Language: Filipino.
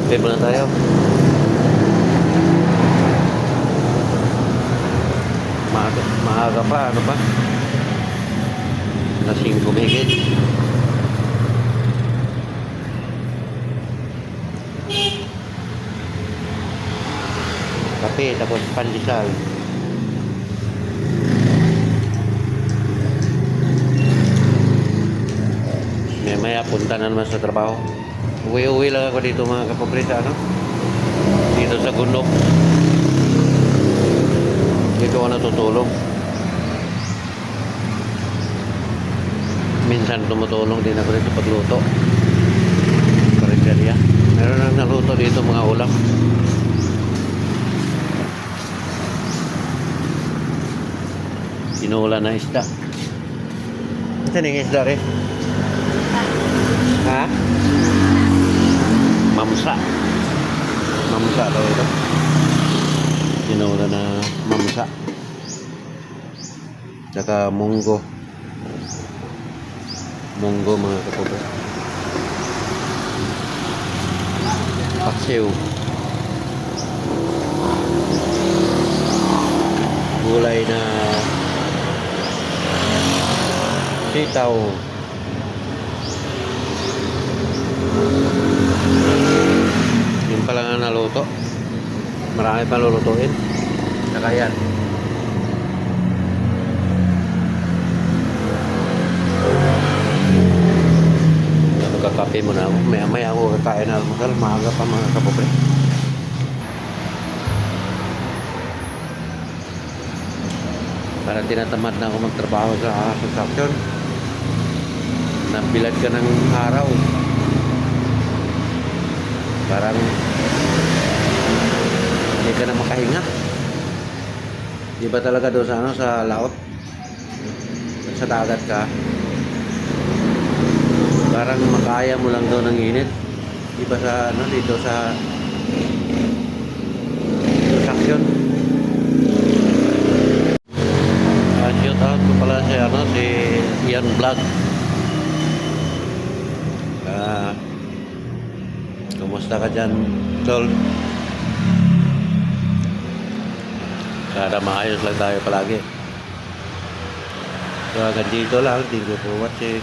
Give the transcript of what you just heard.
Kape muna tayo. Maaga pa, ano pa? Alas 5 mahigit. Kape, tapos pandesal. Maya punta na naman sa trabaho. Uwi-uwi lang ako dito mga kapobresa, ano? Dito sa Gundok. Dito ako natutulog. Minsan tumutulong din ako dito pagluto. Karinderya. Meron nang naluto dito mga ulam. Inuulan na isda. Ito na yung isda rin. Ha? Mamsa. Mamsa daw ito. Inuulan na mamsa. Tsaka munggo. Munggo mga kapobre. Paksiw. Gulay na sitaw. Yung pala nga naluto. Marami pa lulutuin. Saka yan. Magkakape muna ako. Maya ako kakain na almusal. Maaga pa mga kapobre. Parang tinatamad na ako magtrabaho sa construction. Nabilad ka ng araw. Parang hindi ka na makahinga. Di ba talaga doon sa, sa laot? Sa dagat ka. Parang makaya mo lang doon ng init. Di ba sa dito sa construction. Shout out ko pala si si Ian Vlog. Kumusta ka dyan, Tol? Sana maayos lang tayo palagi. So hanggang dito lang. Thank you for watching.